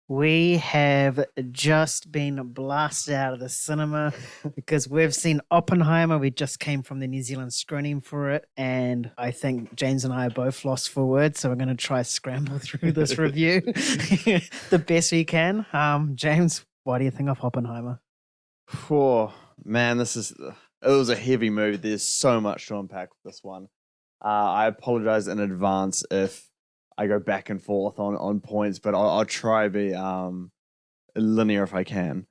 We have just been blasted out of the cinema because we've seen Oppenheimer. We just came from the New Zealand screening for it, and I think James and I are both lost for words, so we're going to try scramble through this review the best we can. James, what do you think of Oppenheimer? Oh man, it was a heavy movie. There's so much to unpack with this one. I apologize in advance if I go back and forth on points, but I'll try to be linear if I can.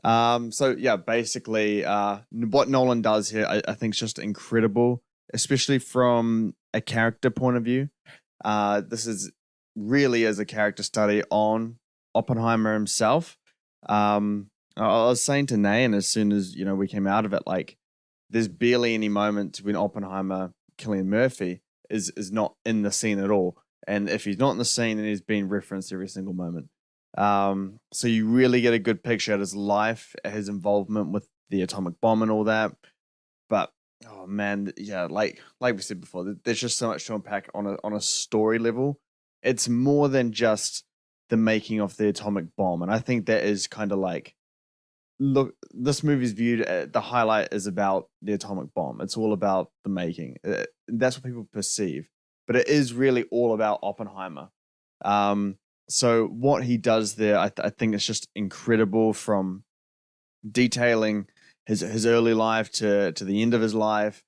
So yeah, basically, what Nolan does here, I think, is just incredible, especially from a character point of view. This is really as a character study on Oppenheimer himself. I was saying to Nayan as soon as we came out of it, like there's barely any moments when Oppenheimer, Killian Murphy, is not in the scene at all. And if he's not in the scene, then he's being referenced every single moment. So you really get a good picture of his life, his involvement with the atomic bomb and all that. But oh man, yeah, like we said before, there's just so much to unpack on a story level. It's more than just the making of the atomic bomb, and I think that is kind of like, look, this movie's viewed, the highlight is about the atomic bomb. It's all about the making. That's what people perceive, but it is really all about Oppenheimer. So what he does there, I think it's just incredible, from detailing his early life to the end of his life.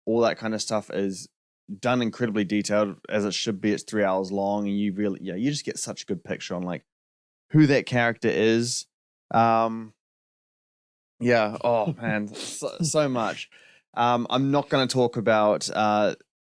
All that kind of stuff is done incredibly detailed, as it should be. It's 3 hours long, and you really, yeah, you just get such a good picture on like who that character is. Yeah. Oh man, so much. I'm not going to talk about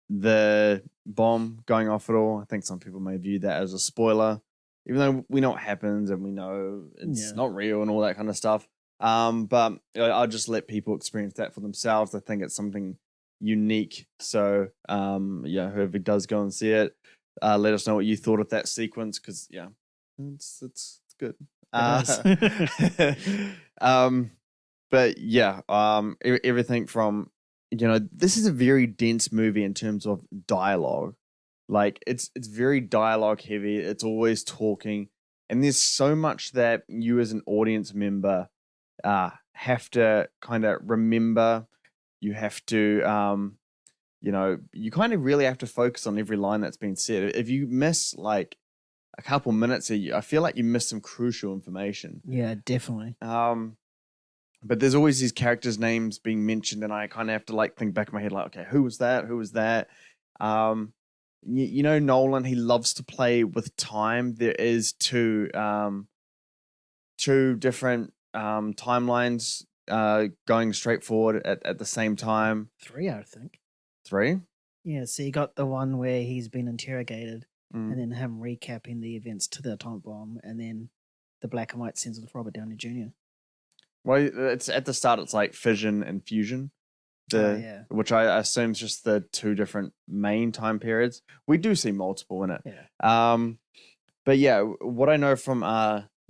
the bomb going off at all. I think some people may view that as a spoiler, even though we know what happens and we know it's not real and all that kind of stuff. But I'll just let people experience that for themselves. I think it's something unique. So yeah, whoever does go and see it, let us know what you thought of that sequence, because yeah, it's good. It is. Um, but yeah, everything from, this is a very dense movie in terms of dialogue. Like it's very dialogue heavy. It's always talking, and there's so much that you as an audience member have to kind of remember. You have to, you kind of really have to focus on every line that's being said. If you miss like a couple minutes, I feel like you miss some crucial information. Yeah, definitely. But there's always these characters' names being mentioned, and I kind of have to like think back in my head, like, okay, who was that? Who was that? Nolan, he loves to play with time. There is two different timelines going straight forward at the same time. Three, I think. Three? Yeah, so you got the one where he's been interrogated, Mm. and then him recapping the events to the atomic bomb, and then the black and white scenes with Robert Downey Jr. Well, it's at the start. It's like fission and fusion, Yeah. which I assume is just the two different main time periods. We do see multiple in it. Yeah. But yeah, what I know from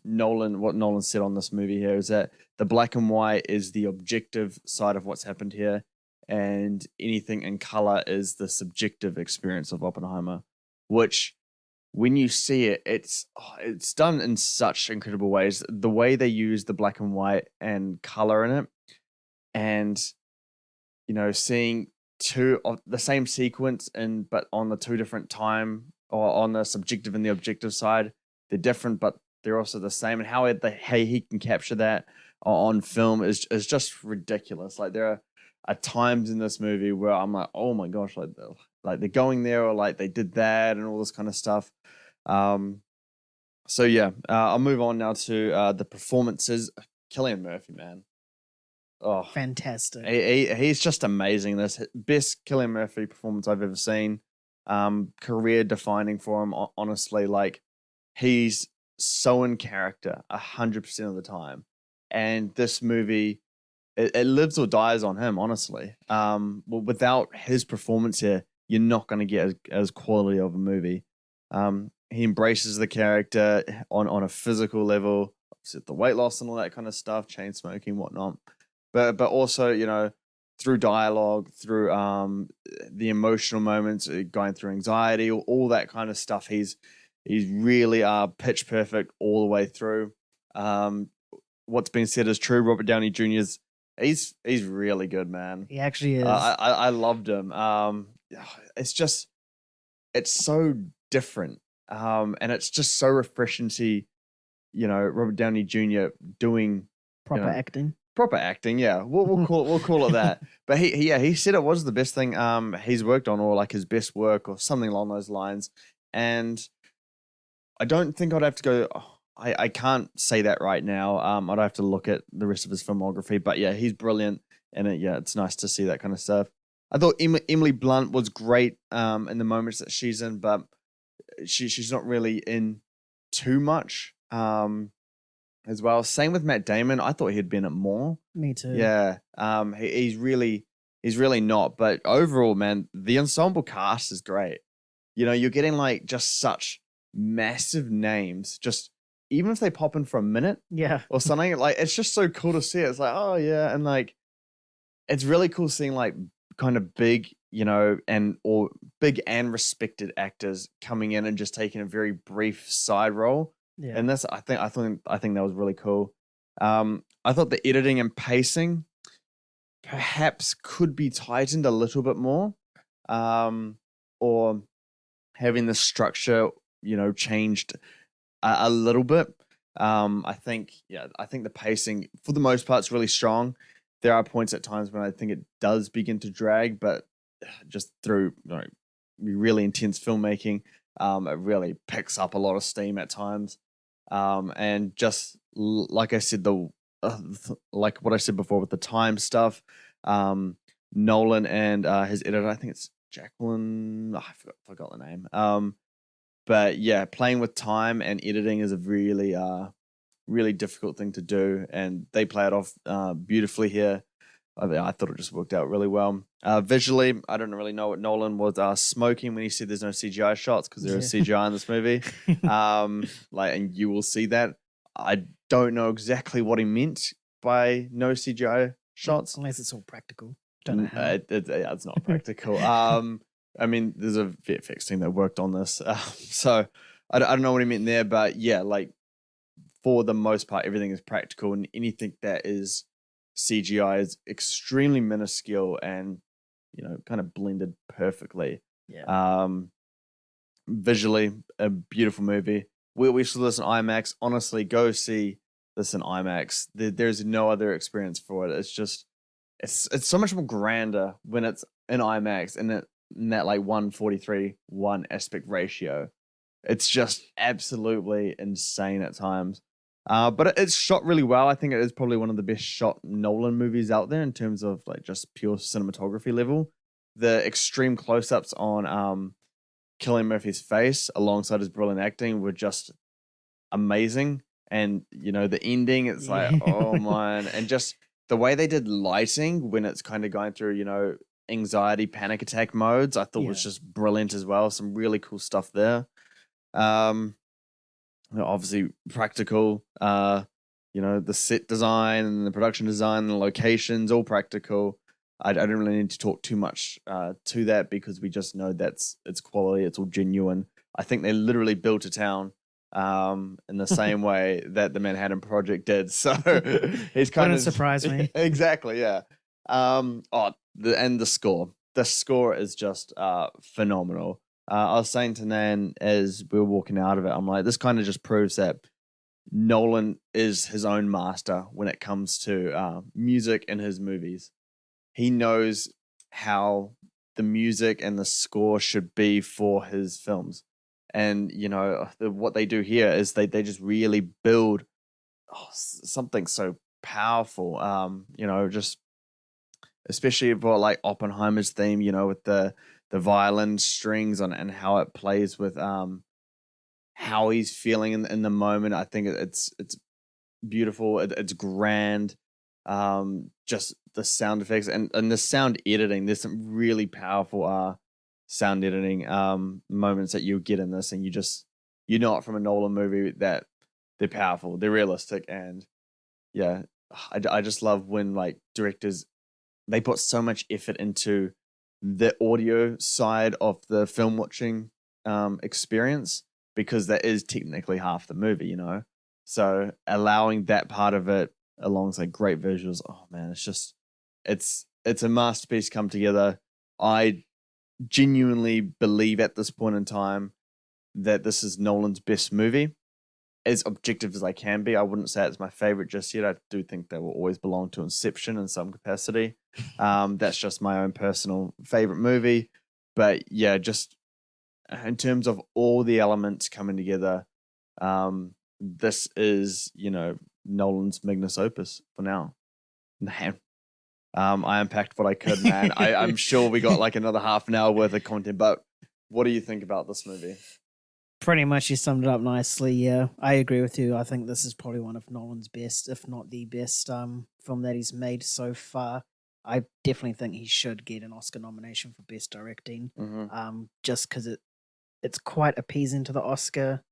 Nolan, what Nolan said on this movie here, is that the black and white is the objective side of what's happened here, and anything in color is the subjective experience of Oppenheimer, which, when you see it, it's done in such incredible ways. The way they use the black and white and color in it, and seeing two of the same sequence, and but on the two different time, or on the subjective and the objective side, they're different, but they're also the same. And how he can capture that on film is just ridiculous. Like there are times in this movie where I'm like, oh my gosh, like they're going there, or like they did that, and all this kind of stuff. So yeah, I'll move on now to the performances. Killian Murphy, man. Oh, Fantastic. he's just amazing. This best Killian Murphy performance I've ever seen. Career defining for him. Honestly, like he's so in character 100% of the time, and this movie, it lives or dies on him. Honestly, without his performance here, you're not going to get as quality of a movie. He embraces the character on a physical level, the weight loss and all that kind of stuff, chain smoking, whatnot. But also, through dialogue, through the emotional moments, going through anxiety, all that kind of stuff. He's really pitch perfect all the way through. What's been said is true. Robert Downey Jr. is he's really good, man. He actually is. I loved him. It's just it's so different, and it's just so refreshing to see, Robert Downey Jr. doing Proper acting. proper acting. Yeah, we'll call it that. But he said it was the best thing he's worked on, or like his best work, or something along those lines. And I don't think I'd have to go. I can't say that right now. I'd have to look at the rest of his filmography. But yeah, he's brilliant, and it's nice to see that kind of stuff. I thought Emily Blunt was great in the moments that she's in, but she's not really in too much as well. Same with Matt Damon. I thought he'd been in more. Me too. Yeah. He's really not. But overall, man, the ensemble cast is great. You're getting like just such massive names, just even if they pop in for a minute Yeah. or something, like it's just so cool to see it. It's like, oh yeah, and like it's really cool seeing like kind of big, or big and respected actors coming in and just taking a very brief side role. Yeah. And I think that was really cool. I thought the editing and pacing perhaps could be tightened a little bit more, or having the structure, changed a little bit. I think the pacing for the most part is really strong. There are points at times when I think it does begin to drag, but just through really intense filmmaking, it really picks up a lot of steam at times. And just like I said, like what I said before with the time stuff, Nolan and his editor, I think it's Jacqueline. I forgot the name. But yeah, playing with time and editing is a really, really difficult thing to do, and they play it off beautifully here. I thought it just worked out really well. Visually, I don't really know what Nolan was smoking when he said there's no CGI shots, because there is CGI in this movie. And you will see that. I don't know exactly what he meant by no CGI shots, unless it's all practical. Don't know how. It's not practical. I mean, there's a VFX team that worked on this, so I don't know what he meant there, but yeah, like for the most part, everything is practical, and anything that is CGI is extremely minuscule and kind of blended perfectly. Yeah. Visually, a beautiful movie. We saw this in IMAX. Honestly, go see this in IMAX. There's no other experience for it. It's just it's so much more grander when it's in IMAX, and in that like 1:43:1 aspect ratio. It's just absolutely insane at times. But it's shot really well. I think it is probably one of the best shot Nolan movies out there in terms of like just pure cinematography level. The extreme close-ups on Cillian Murphy's face alongside his brilliant acting were just amazing. And the ending, it's like, oh man, and just the way they did lighting when it's kind of going through, anxiety, panic attack modes, I thought was just brilliant as well. Some really cool stuff there. Obviously practical, the set design and the production design and the locations, all practical. I don't really need to talk too much to that, because we just know it's quality, it's all genuine. I think they literally built a town in the same way that the Manhattan Project did. So he's kind Wouldn't surprise me. Exactly, yeah. The score. The score is just phenomenal. I was saying to Nan as we were walking out of it, I'm like, this kind of just proves that Nolan is his own master when it comes to music in his movies. He knows how the music and the score should be for his films. And, what they do here is they just really build something so powerful, just especially for like Oppenheimer's theme, with the violin strings on it and how it plays with how he's feeling in the moment. I think it's beautiful. It's grand. Just the sound effects and the sound editing. There's some really powerful sound editing moments that you get in this, and you know it from a Nolan movie that they're powerful, they're realistic, and yeah, I just love when like directors, they put so much effort into the audio side of the film watching experience. because that is technically half the movie, you know. So allowing that part of it alongside great visuals, oh man, it's just it's a masterpiece come together. I genuinely believe at this point in time that this is Nolan's best movie. As objective as I can be, I wouldn't say it's my favorite just yet. I do think they will always belong to Inception in some capacity. That's just my own personal favorite movie. But yeah, just in terms of all the elements coming together, this is, you know, Nolan's magnus opus for now. Man, I unpacked what I could, man. I'm sure we got like another half an hour worth of content, but what do you think about this movie? Pretty much you summed it up nicely. Yeah, I agree with you. I think this is probably one of Nolan's best, if not the best, film that he's made so far. I definitely think he should get an Oscar nomination for best directing. Just because it's quite appeasing to the Oscar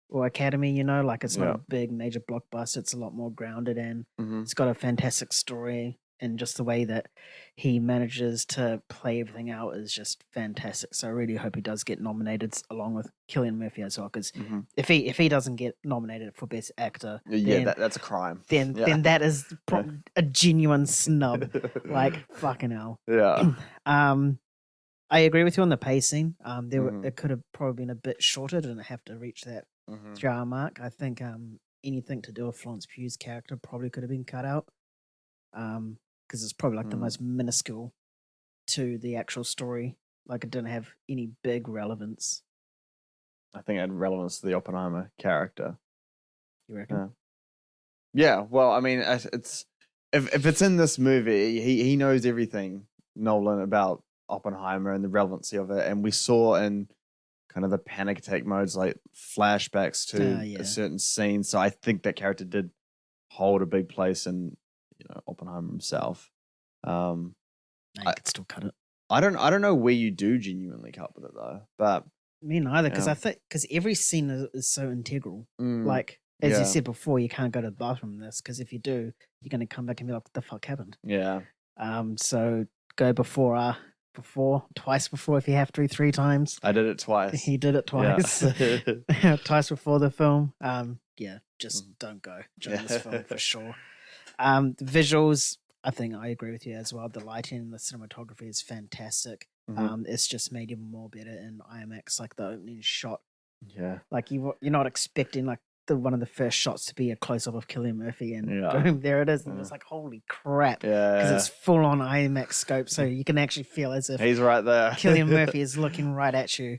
or Academy, you know, like it's not a big major blockbuster. It's a lot more grounded and it's got a fantastic story. And just the way that he manages to play everything out is just fantastic. So I really hope he does get nominated along with Cillian Murphy as well. Because if he doesn't get nominated for Best Actor, that's a crime. Then that is a genuine snub. Like fucking hell. Yeah. I agree with you on the pacing. It could have probably been a bit shorter. Didn't have to reach that 3-hour mark. I think anything to do with Florence Pugh's character probably could have been cut out. Because it's probably like the most minuscule to the actual story. Like it didn't have any big relevance. I think it had relevance to the Oppenheimer character. You reckon? Yeah. Well, I mean, it's if it's in this movie, he knows everything, Nolan, about Oppenheimer and the relevancy of it, and we saw in kind of the panic attack modes like flashbacks to a certain scene. So I think that character did hold a big place in, you know, Oppenheimer himself. No, you could still cut it. I don't know where you do genuinely cut with it though, but me neither. Because I think every scene is so integral. Like as you said before, you can't go to the bathroom in this because if you do, you're going to come back and be like, "What the fuck happened?" Yeah. So go twice before if you have to, 3 times. I did it twice. He did it twice. Yeah. Twice before the film. Just don't go during this film for sure. The visuals, I think I agree with you as well. The lighting and the cinematography is fantastic. It's just made even more better in IMAX, like the opening shot. Yeah. Like you're not expecting like one of the first shots to be a close up of Cillian Murphy and boom, there it is. And it's like, holy crap. Yeah. Because it's full on IMAX scope. So you can actually feel as if he's right there. Cillian Murphy is looking right at you.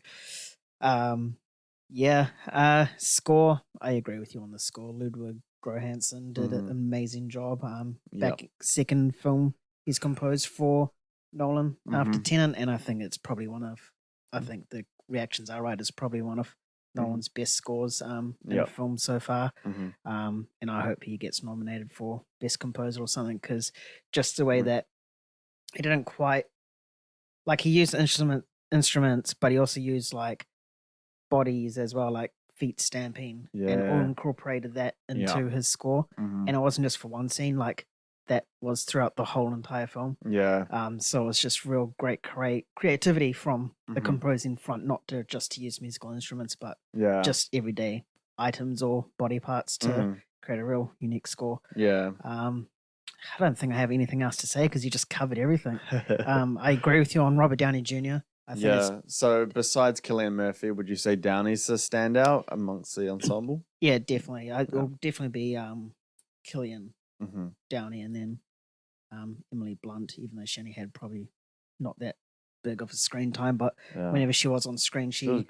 Score, I agree with you on the score. Ludwig Göransson did an amazing job. Second film he's composed for Nolan after Tenet, and I think it's probably I think the reactions are right, it's probably one of Nolan's best scores in a film so far. And I hope he gets nominated for Best Composer or something, because just the way that he didn't quite, like he used instruments, but he also used like bodies as well, like feet stamping, and all incorporated that into his score. And it wasn't just for one scene, like that was throughout the whole entire film. So it's just real great creativity from the composing front, not to use musical instruments, but just everyday items or body parts to create a real unique score. I don't think I have anything else to say because you just covered everything. I agree with you on Robert Downey Jr. I think so besides Cillian Murphy, would you say Downey's a standout amongst the ensemble? Yeah, definitely. It'll definitely be Cillian Downey, and then Emily Blunt, even though she only had probably not that big of a screen time, but whenever she was on screen, she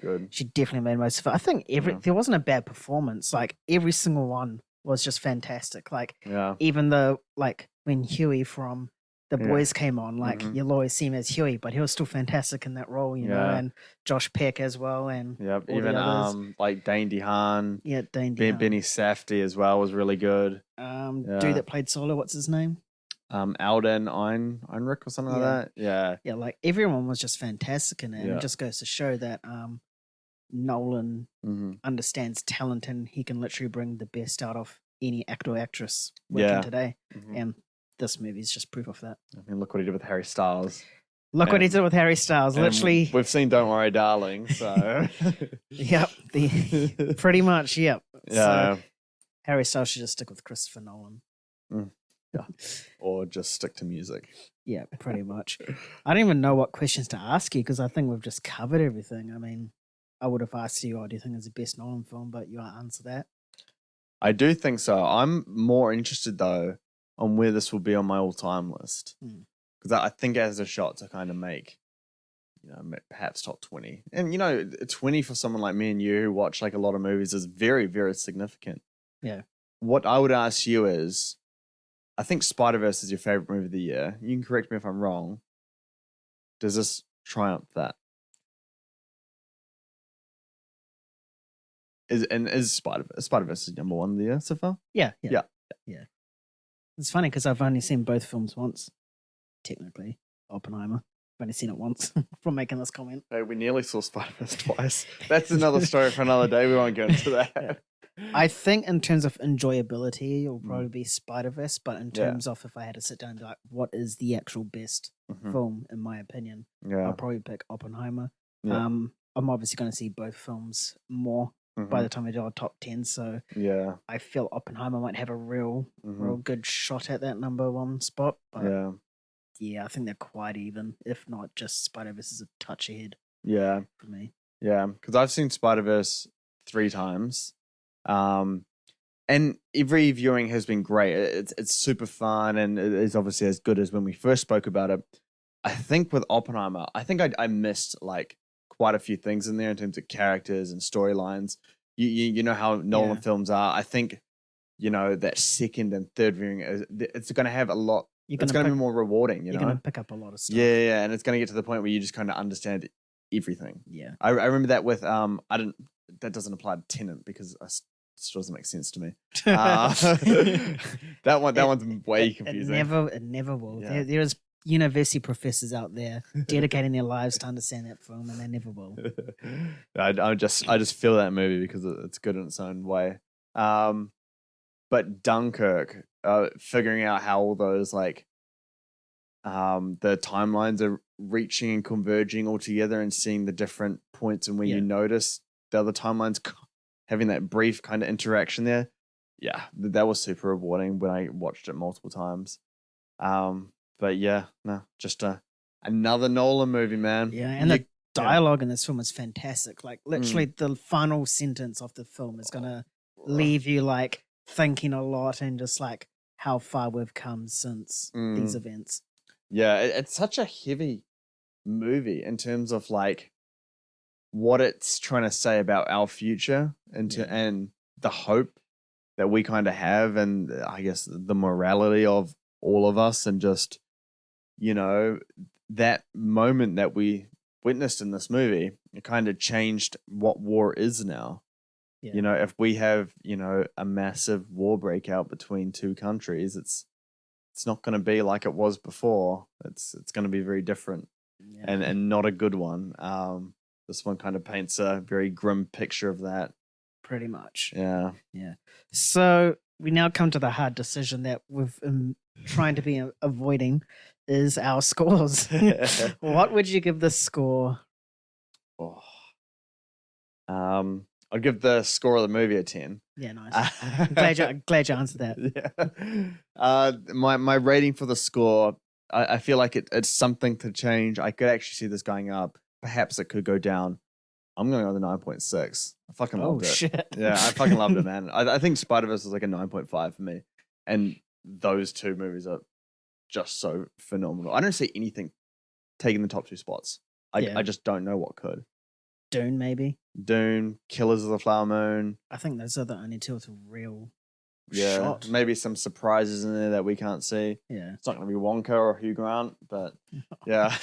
definitely made most of it. I think there wasn't a bad performance. Like every single one was just fantastic. Like even when Huey from The Boys came on, like you'll always see him as Huey, but he was still fantastic in that role, you know, and Josh Peck as well, and even like Dane DeHaan, Dane DeHaan. Benny Safdie as well was really good. Dude that played Solo, what's his name? Alden Einrich or something like that. Yeah, like everyone was just fantastic in it, and it just goes to show that Nolan understands talent, and he can literally bring the best out of any actor or actress working today, and this movie is just proof of that. I mean, look what he did with Harry Styles. Look what he did with Harry Styles. And Literally, we've seen Don't Worry, Darling. So yep. Pretty much, yep. yeah. So Harry Styles should just stick with Christopher Nolan. Yeah. Or just stick to music. Yeah, pretty much. I don't even know what questions to ask you because I think we've just covered everything. I mean, I would have asked you, do you think it's the best Nolan film? But you answer that. I do think so. I'm more interested, though, on where this will be on my all-time list. Because I think it has a shot to kind of make, perhaps top 20. And, 20 for someone like me and you who watch like a lot of movies is very, very significant. Yeah. What I would ask you is, I think Spider-Verse is your favorite movie of the year. You can correct me if I'm wrong. Does this triumph that? Is Spider-Verse number one of the year so far? Yeah. It's funny because I've only seen both films once, technically. Oppenheimer. I've only seen it once from making this comment. Hey, we nearly saw Spider-Verse twice. That's another story for another day. We won't go into that. Yeah. I think in terms of enjoyability, it'll probably be Spider-Verse, but in terms of if I had to sit down and be like, what is the actual best film, in my opinion, I'll probably pick Oppenheimer. Yeah. I'm obviously going to see both films more by the time we do our top 10, so I feel Oppenheimer might have a real good shot at that number one spot, but yeah, I think they're quite even, if not just Spider-Verse is a touch ahead for me. Yeah, because I've seen Spider-Verse 3 times. And every viewing has been great. It's super fun, and it is obviously as good as when we first spoke about it. I think with Oppenheimer, I think I missed like quite a few things in there in terms of characters and storylines. You know how Nolan films are. I think that second and third viewing it's going to have a lot. It's going to be more rewarding. You're going to pick up a lot of stuff. Yeah, and it's going to get to the point where you just kind of understand everything. Yeah, I remember that with that doesn't apply to Tenet because it still doesn't make sense to me. That one's way confusing. It never will. Yeah. There's university professors out there dedicating their lives to understand that film, and they never will. I just feel that movie because it's good in its own way. But Dunkirk, figuring out how all those like the timelines are reaching and converging all together, and seeing the different points and when you notice the other timelines having that brief kind of interaction there. Yeah, that was super rewarding when I watched it multiple times. But yeah, no, just another Nolan movie, man. Yeah, and the dialogue in this film is fantastic. Like literally the final sentence of the film is gonna leave you like thinking a lot and just like how far we've come since these events. Yeah, it's such a heavy movie in terms of like what it's trying to say about our future and the hope that we kind of have, and I guess the morality of all of us, and just that moment that we witnessed in this movie, it kind of changed what war is now. If we have a massive war breakout between two countries, it's not going to be like it was before. It's going to be very different, and not a good one. This one kind of paints a very grim picture of that. Pretty much. Yeah. So we now come to the hard decision that we've been trying to be avoiding is our scores. What would you give this score? I'll give the score of the movie a 10. Yeah, nice. Glad you answered that. Yeah. My rating for the score, I feel like it's something to change. I could actually see this going up. Perhaps it could go down. I'm going to go with a 9.6. I fucking loved it. Shit. Yeah, I fucking loved it, man. I think Spider-Verse is like a 9.5 for me. And those two movies are just so phenomenal. I don't see anything taking the top two spots. I just don't know what could. Dune, maybe? Dune, Killers of the Flower Moon. I think those are the only two with a real Yeah, shot. maybe some surprises in there that we can't see. Yeah. It's not going to be Wonka or Hugh Grant, but yeah.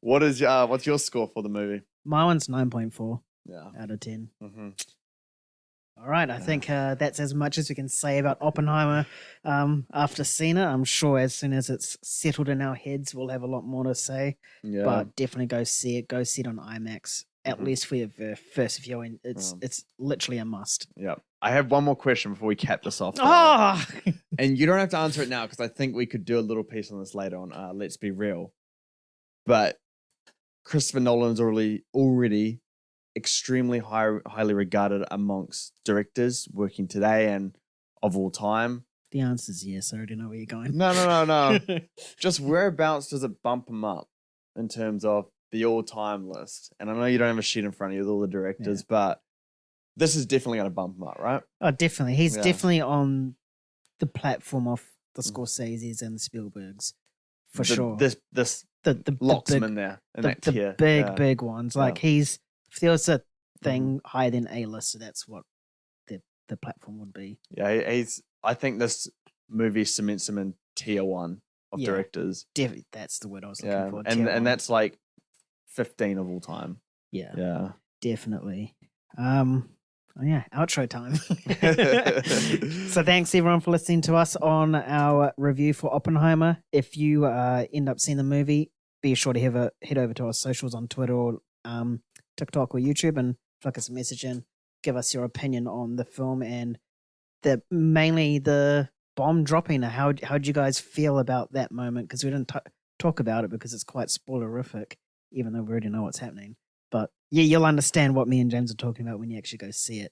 What's your score for the movie? My one's 9.4 Yeah. out of 10. Mm-hmm. All right, I think that's as much as we can say about Oppenheimer after seeing it. I'm sure as soon as it's settled in our heads, we'll have a lot more to say. Yeah. But definitely go see it. Go see it on IMAX, at least for your first viewing. It's literally a must. Yeah. I have one more question before we cap this off. Oh! And you don't have to answer it now because I think we could do a little piece on this later on Let's Be Real. but Christopher Nolan's already extremely highly regarded amongst directors working today and of all time. The answer is yes. I already know where you're going. No. Just whereabouts does it bump him up in terms of the all-time list? And I know you don't have a sheet in front of you with all the directors, but this is definitely going to bump him up, right? Oh, definitely. He's definitely on the platform of the Scorseses and the Spielbergs, for sure. This locks him in there. The big ones. Like if there was a thing higher than A-list, so that's what the platform would be. Yeah, I think this movie cements him in tier 1 of directors. Definitely, that's the word I was looking for. And that's like 15 of all time. Yeah, definitely. Outro time. So thanks everyone for listening to us on our review for Oppenheimer. If you end up seeing the movie, be sure to head over to our socials on Twitter or TikTok or YouTube and flick us a message and give us your opinion on the film and mainly the bomb dropping. How'd you guys feel about that moment? Because we didn't talk about it because it's quite spoilerific, even though we already know what's happening. But yeah, you'll understand what me and James are talking about when you actually go see it.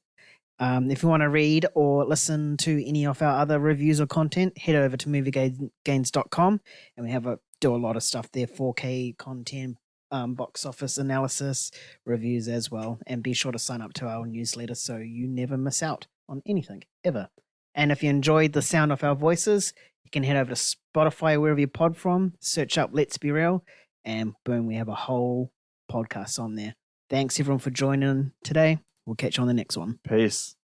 If you want to read or listen to any of our other reviews or content, head over to moviegains.com and we do a lot of stuff there, 4K content, box office analysis, reviews as well. And be sure to sign up to our newsletter so you never miss out on anything, ever. And if you enjoyed the sound of our voices, you can head over to Spotify, wherever you pod from, search up Let's Be Real, and boom, we have a whole podcast on there. Thanks everyone for joining today. We'll catch you on the next one. Peace.